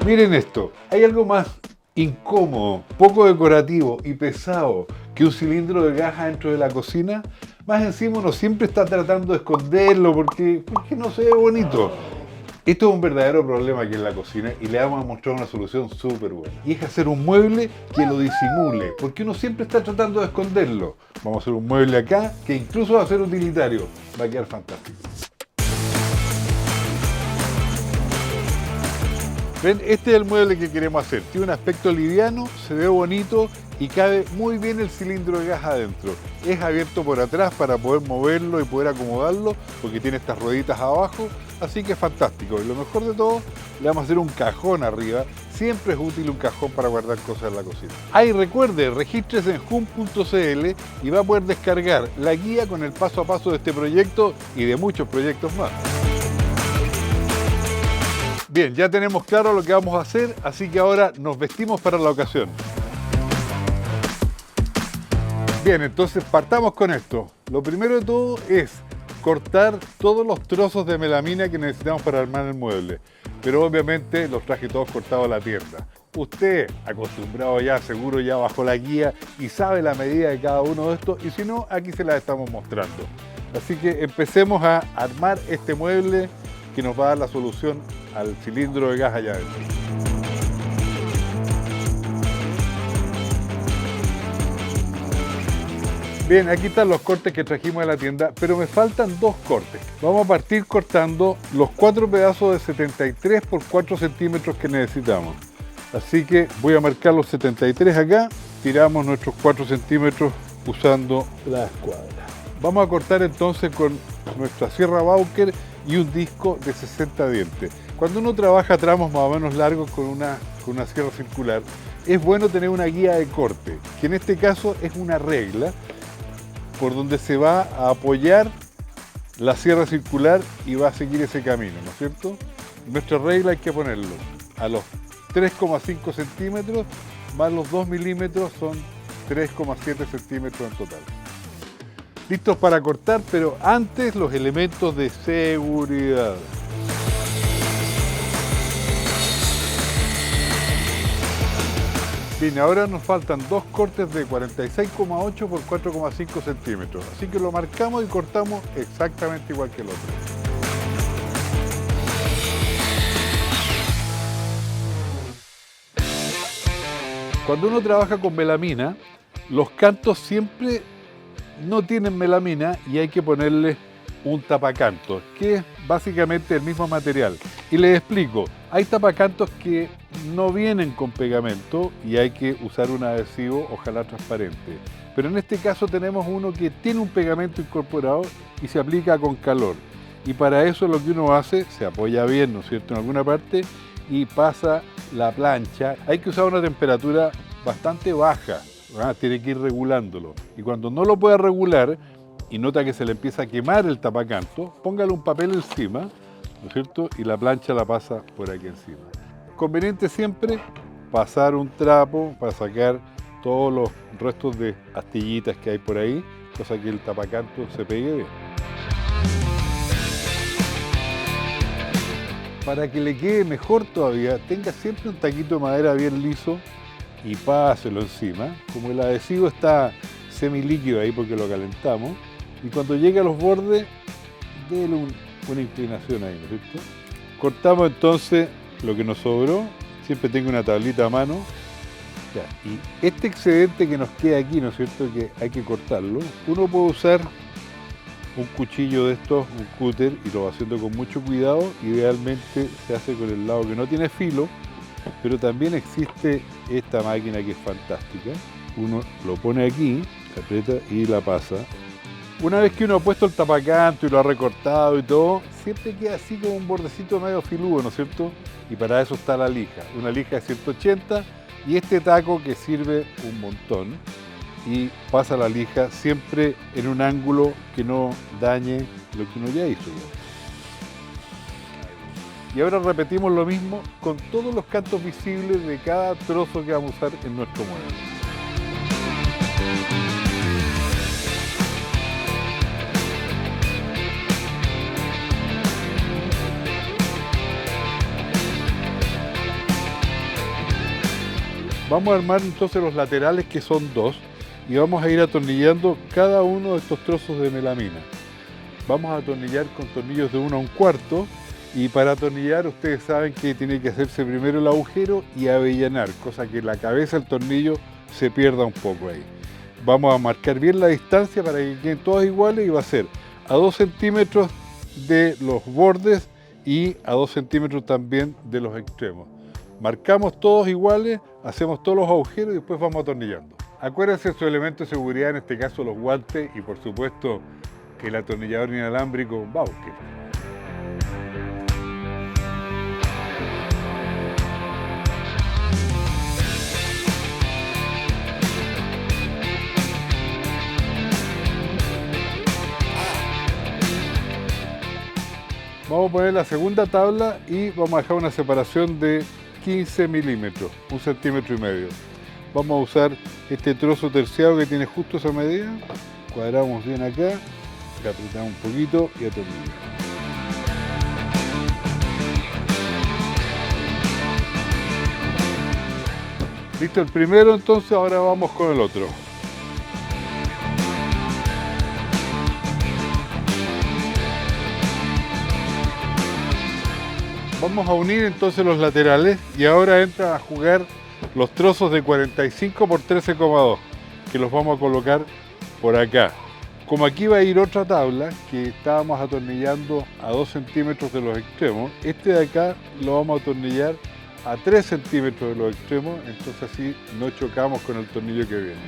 Miren esto, hay algo más incómodo, poco decorativo y pesado que un cilindro de gas dentro de la cocina. Más encima uno siempre está tratando de esconderlo porque no se ve bonito. Esto es un verdadero problema aquí en la cocina y le vamos a mostrar una solución súper buena. Y es hacer un mueble que lo disimule, porque uno siempre está tratando de esconderlo. Vamos a hacer un mueble acá que incluso va a ser utilitario. Va a quedar fantástico. ¿Ven? Este es el mueble que queremos hacer. Tiene un aspecto liviano, se ve bonito y cabe muy bien el cilindro de gas adentro. Es abierto por atrás para poder moverlo y poder acomodarlo porque tiene estas rueditas abajo, así que es fantástico. Y lo mejor de todo, le vamos a hacer un cajón arriba. Siempre es útil un cajón para guardar cosas en la cocina. Ahí recuerde, regístrese en jum.cl y va a poder descargar la guía con el paso a paso de este proyecto y de muchos proyectos más. Bien, ya tenemos claro lo que vamos a hacer, así que ahora nos vestimos para la ocasión. Bien, entonces partamos con esto. Lo primero de todo es cortar todos los trozos de melamina que necesitamos para armar el mueble. Pero obviamente los traje todos cortados a la tienda. Usted, acostumbrado ya, seguro ya bajó la guía y sabe la medida de cada uno de estos, y si no, aquí se las estamos mostrando. Así que empecemos a armar este mueble que nos va a dar la solución al cilindro de gas allá adentro. Bien, aquí están los cortes que trajimos de la tienda, pero me faltan dos cortes. Vamos a partir cortando los 4 pedazos de 73 por 4 centímetros que necesitamos. Así que voy a marcar los 73 acá, tiramos nuestros 4 centímetros usando la escuadra. Vamos a cortar entonces con nuestra sierra Bauker y un disco de 60 dientes. Cuando uno trabaja tramos más o menos largos con una sierra circular, es bueno tener una guía de corte, que en este caso es una regla por donde se va a apoyar la sierra circular y va a seguir ese camino, ¿no es cierto? Nuestra regla hay que ponerlo a los 3,5 centímetros más los 2 milímetros, son 3,7 centímetros en total. Listos para cortar, pero antes los elementos de seguridad. Bien, ahora nos faltan dos cortes de 46,8 por 4,5 centímetros. Así que lo marcamos y cortamos exactamente igual que el otro. Cuando uno trabaja con melamina, los cantos siempre no tienen melamina y hay que ponerle un tapacantos, que es básicamente el mismo material. Y les explico, hay tapacantos que no vienen con pegamento y hay que usar un adhesivo, ojalá transparente. Pero en este caso tenemos uno que tiene un pegamento incorporado y se aplica con calor. Y para eso lo que uno hace, se apoya bien, ¿no es cierto?, en alguna parte y pasa la plancha. Hay que usar una temperatura bastante baja. Tiene que ir regulándolo. Y cuando no lo pueda regular y nota que se le empieza a quemar el tapacanto, póngale un papel encima, ¿no es cierto? Y la plancha la pasa por aquí encima. Conveniente siempre pasar un trapo para sacar todos los restos de astillitas que hay por ahí, cosa que el tapacanto se pegue bien. Para que le quede mejor todavía, tenga siempre un taquito de madera bien liso y páselo encima. Como el adhesivo está semilíquido ahí porque lo calentamos, y cuando llegue a los bordes, déle una inclinación ahí, ¿no es cierto? Cortamos entonces lo que nos sobró, siempre tengo una tablita a mano. Ya, y este excedente que nos queda aquí, ¿no es cierto?, que hay que cortarlo. Uno puede usar un cuchillo de estos, un cúter, y lo va haciendo con mucho cuidado. Idealmente se hace con el lado que no tiene filo, pero también existe esta máquina que es fantástica. Uno lo pone aquí, se aprieta y la pasa. Una vez que uno ha puesto el tapacanto y lo ha recortado y todo, siempre queda así como un bordecito medio filudo, ¿no es cierto? Y para eso está la lija. Una lija de 180 y este taco que sirve un montón. Y pasa la lija siempre en un ángulo que no dañe lo que uno ya hizo. Y ahora repetimos lo mismo con todos los cantos visibles de cada trozo que vamos a usar en nuestro mueble. Vamos a armar entonces los laterales, que son 2, y vamos a ir atornillando cada uno de estos trozos de melamina. Vamos a atornillar con tornillos de 1 a 1/4, y para atornillar ustedes saben que tiene que hacerse primero el agujero y avellanar, cosa que la cabeza del tornillo se pierda un poco ahí. Vamos a marcar bien la distancia para que queden todas iguales, y va a ser a 2 centímetros de los bordes y a 2 centímetros también de los extremos. Marcamos todos iguales, hacemos todos los agujeros y después vamos atornillando. Acuérdense de su elemento de seguridad, en este caso los guantes, y por supuesto el atornillador inalámbrico Bauker. Vamos a poner la segunda tabla y vamos a dejar una separación de 15 milímetros, 1,5 centímetros. Vamos a usar este trozo terciado que tiene justo esa medida. Cuadramos bien acá, le apretamos un poquito y atornillamos. Listo el primero, entonces ahora vamos con el otro. Vamos a unir entonces los laterales, y ahora entran a jugar los trozos de 45 por 13,2, que los vamos a colocar por acá. Como aquí va a ir otra tabla que estábamos atornillando a 2 centímetros de los extremos, este de acá lo vamos a atornillar a 3 centímetros de los extremos, entonces así no chocamos con el tornillo que viene.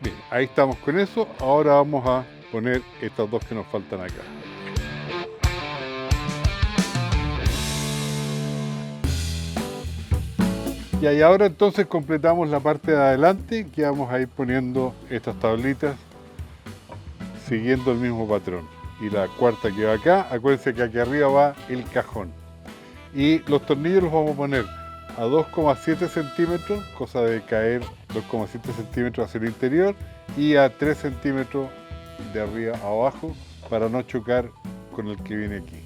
Bien, ahí estamos con eso. Ahora vamos a poner estas dos que nos faltan acá. Y ahora entonces completamos la parte de adelante, que vamos a ir poniendo estas tablitas siguiendo el mismo patrón. Y la cuarta que va acá, acuérdense que aquí arriba va el cajón. Y los tornillos los vamos a poner a 2,7 centímetros, cosa de caer 2,7 centímetros hacia el interior, y a 3 centímetros de arriba a abajo, para no chocar con el que viene aquí.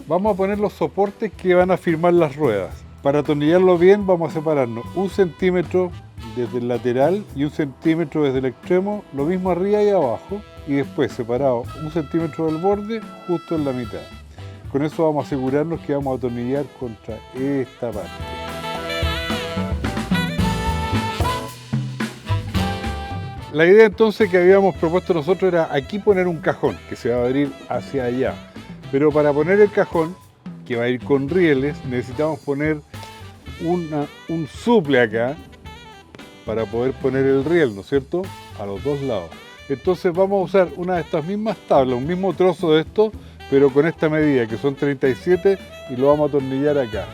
Vamos a poner los soportes que van a firmar las ruedas. Para atornillarlo bien vamos a separarnos 1 centímetro desde el lateral y 1 centímetro desde el extremo, lo mismo arriba y abajo, y después separado 1 centímetro del borde justo en la mitad. Con eso vamos a asegurarnos que vamos a atornillar contra esta parte. La idea entonces que habíamos propuesto nosotros era aquí poner un cajón que se va a abrir hacia allá. Pero para poner el cajón, que va a ir con rieles, necesitamos poner un suple acá para poder poner el riel, ¿no es cierto?, a los dos lados. Entonces vamos a usar una de estas mismas tablas, un mismo trozo de esto, pero con esta medida, que son 37, y lo vamos a atornillar acá.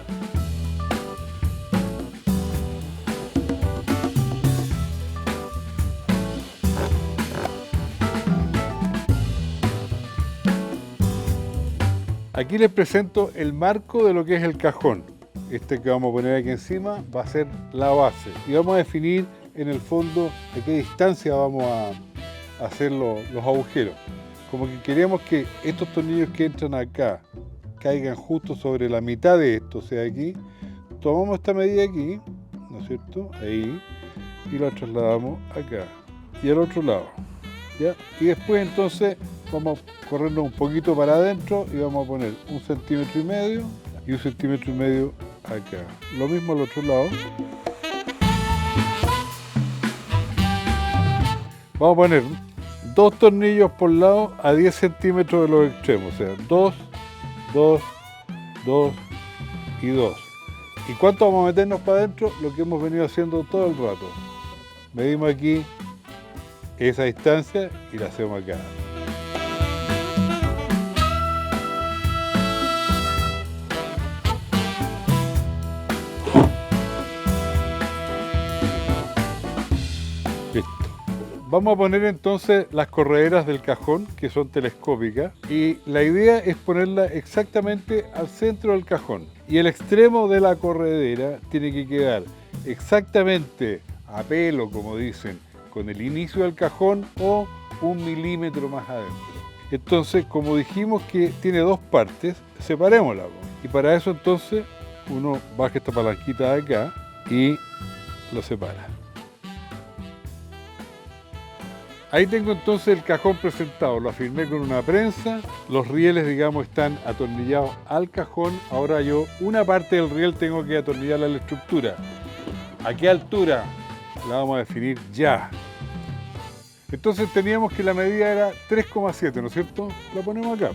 Aquí les presento el marco de lo que es el cajón. Este que vamos a poner aquí encima va a ser la base. Y vamos a definir en el fondo a qué distancia vamos a hacer los agujeros. Como que queremos que estos tornillos que entran acá caigan justo sobre la mitad de esto, o sea aquí. Tomamos esta medida aquí, ¿no es cierto? Ahí. Y la trasladamos acá. Y al otro lado. ¿Ya? Y después entonces vamos a corrernos un poquito para adentro y vamos a poner 1,5 centímetros y 1,5 centímetros acá. Lo mismo al otro lado. Vamos a poner 2 tornillos por lado a 10 centímetros de los extremos, o sea, 2, 2, 2 y 2. ¿Y cuánto vamos a meternos para adentro? Lo que hemos venido haciendo todo el rato. Medimos aquí esa distancia y la hacemos acá. Listo. Vamos a poner entonces las correderas del cajón, que son telescópicas, y la idea es ponerla exactamente al centro del cajón. Y el extremo de la corredera tiene que quedar exactamente a pelo, como dicen, con el inicio del cajón o 1 milímetro más adentro. Entonces, como dijimos que tiene dos partes, separémosla. Y para eso entonces uno baja esta palanquita de acá y lo separa. Ahí tengo entonces el cajón presentado, lo afirmé con una prensa, los rieles, digamos, están atornillados al cajón. Ahora yo una parte del riel tengo que atornillarla a la estructura. ¿A qué altura? La vamos a definir ya. Entonces teníamos que la medida era 3,7, ¿no es cierto? La ponemos acá.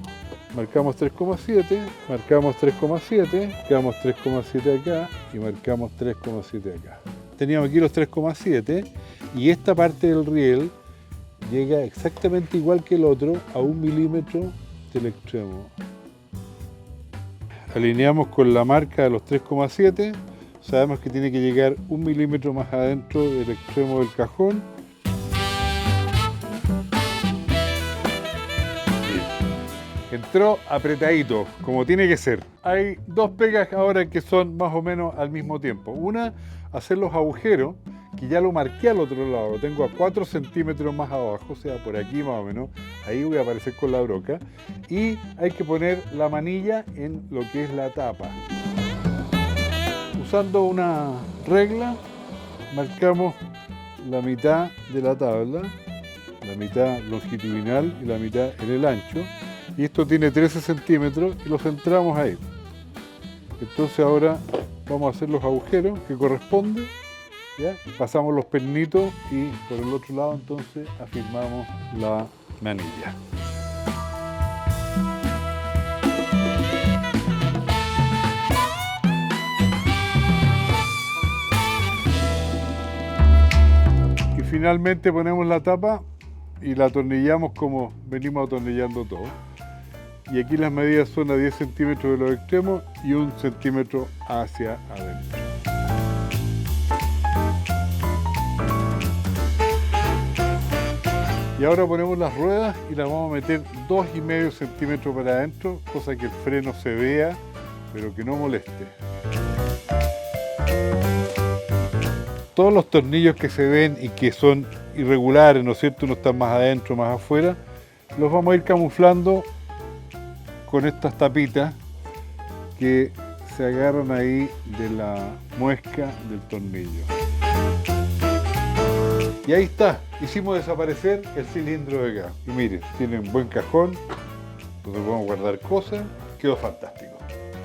Marcamos 3,7, marcamos 3,7, marcamos 3,7 acá y marcamos 3,7 acá. Teníamos aquí los 3,7 y esta parte del riel llega exactamente igual que el otro a 1 milímetro del extremo. Alineamos con la marca de los 3,7, sabemos que tiene que llegar 1 milímetro más adentro del extremo del cajón. Entró apretadito, como tiene que ser. Hay dos pegas ahora que son más o menos al mismo tiempo. Una, hacer los agujeros, que ya lo marqué al otro lado, lo tengo a 4 centímetros más abajo, o sea, por aquí más o menos, ahí voy a aparecer con la broca, y hay que poner la manilla en lo que es la tapa. Usando una regla, marcamos la mitad de la tabla, la mitad longitudinal y la mitad en el ancho, y esto tiene 13 centímetros y lo centramos ahí. Entonces ahora vamos a hacer los agujeros que corresponden. ¿Ya? Pasamos los pernitos y por el otro lado entonces afirmamos la manilla. Y finalmente ponemos la tapa y la atornillamos como venimos atornillando todo. Y aquí las medidas son a 10 centímetros de los extremos y 1 centímetro hacia adentro. Y ahora ponemos las ruedas y las vamos a meter 2,5 centímetros para adentro, cosa que el freno se vea, pero que no moleste. Todos los tornillos que se ven y que son irregulares, ¿no es cierto? Uno está más adentro, más afuera, los vamos a ir camuflando con estas tapitas que se agarran ahí de la muesca del tornillo. Y ahí está, hicimos desaparecer el cilindro de gas. Y miren, tiene un buen cajón, donde podemos guardar cosas, quedó fantástico.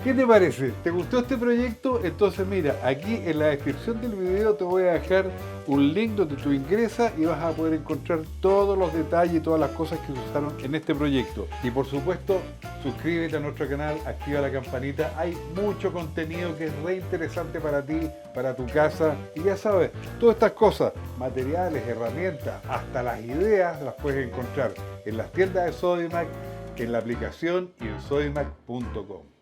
¿Qué te parece? ¿Te gustó este proyecto? Entonces mira, aquí en la descripción del video te voy a dejar un link donde tú ingresas y vas a poder encontrar todos los detalles y todas las cosas que se usaron en este proyecto. Y por supuesto, suscríbete a nuestro canal, activa la campanita, hay mucho contenido que es re interesante para ti, para tu casa. Y ya sabes, todas estas cosas, materiales, herramientas, hasta las ideas, las puedes encontrar en las tiendas de Sodimac, en la aplicación y en sodimac.com.